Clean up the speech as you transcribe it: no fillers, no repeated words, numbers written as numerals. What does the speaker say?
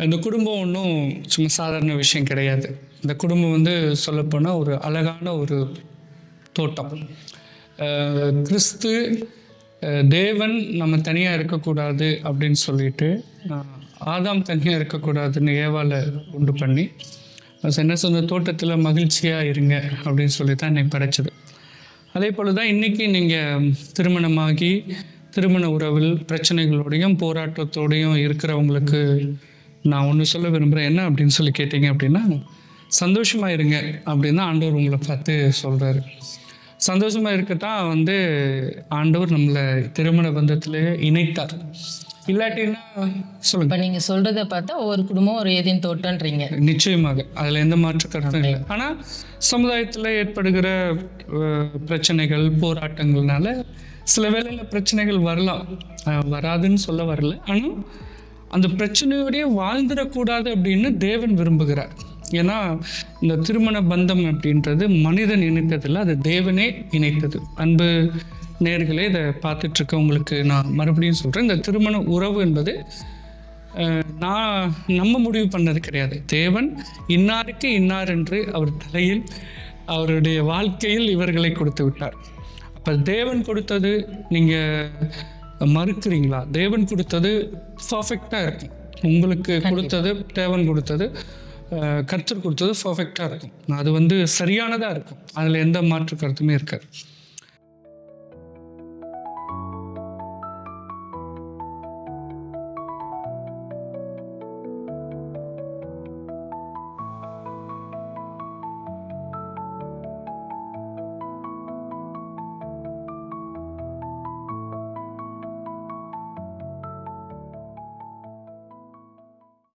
இந்த குடும்பம் ஒன்றும் சும்மா சாதாரண விஷயம் கிடையாது. இந்த குடும்பம் வந்து சொல்லப்போனால் ஒரு அழகான ஒரு தோட்டம். கிறிஸ்து தேவன் நம்ம தனியாக இருக்கக்கூடாது அப்படின்னு சொல்லிட்டு ஆதாம் தனியாக இருக்கக்கூடாதுன்னு ஏவாளை உண்டு பண்ணி என்ன சொன்ன தோட்டத்தில் மகிழ்ச்சியாக இருங்க அப்படின்னு சொல்லி தான் என்னை படைச்சது. அதே போல் தான் இன்றைக்கி நீங்கள் திருமணமாகி திருமண உறவில் பிரச்சனைகளோடையும் போராட்டத்தோடையும் இருக்கிறவங்களுக்கு நான் ஒன்று சொல்ல விரும்புகிறேன். என்ன அப்படின்னு சொல்லி கேட்டிங்க அப்படின்னா, சந்தோஷமாக இருங்க அப்படின்னு தான் ஆண்டவர் உங்களை பார்த்து சொல்கிறாரு. சந்தோஷமாக இருக்கத்தான் வந்து ஆண்டவர் நம்மளை திருமண பந்தத்திலே இணைத்தார். இல்லாட்டின்னா சொல்லுங்க. இப்போ நீங்கள் சொல்கிறத பார்த்தா ஒவ்வொரு குடும்பம் ஒரு ஏதேன் தோட்டன்றீங்க. நிச்சயமாக அதில் எந்த மாற்று கருத்தும் இல்லை. ஆனால் சமுதாயத்தில் ஏற்படுகிற பிரச்சனைகள் போராட்டங்கள்னால சில வேளையில் பிரச்சனைகள் வரலாம், வராதுன்னு சொல்ல வரல. ஆனால் அந்த பிரச்சனையோடய வாழ்ந்துடக்கூடாது அப்படின்னு தேவன் விரும்புகிறார். ஏன்னா இந்த திருமண பந்தம் அப்படின்றது மனிதன் இணைத்ததில்லை, அது தேவனே இணைத்தது. அன்பு நேர்களே, இதை பார்த்துட்ருக்க உங்களுக்கு நான் மறுபடியும் சொல்கிறேன், இந்த திருமண உறவு என்பது நம்ம முடிவு பண்ணது கிடையாது. தேவன் இன்னாருக்கு இன்னார் என்று அவர் தலையில் அவருடைய வாழ்க்கையில் இவர்களை கொடுத்து விட்டார். அப்போ தேவன் கொடுத்தது நீங்கள் மறுக்கிறீங்களா? தேவன் கொடுத்தது பர்ஃபெக்டாக இருக்கும். உங்களுக்கு கொடுத்தது, தேவன் கொடுத்தது, கர்த்தர் கொடுத்தது பர்ஃபெக்டாக இருக்கும். அது வந்து சரியானதாக இருக்கும். அதில் எந்த மாற்று கருத்துமே இருக்காது.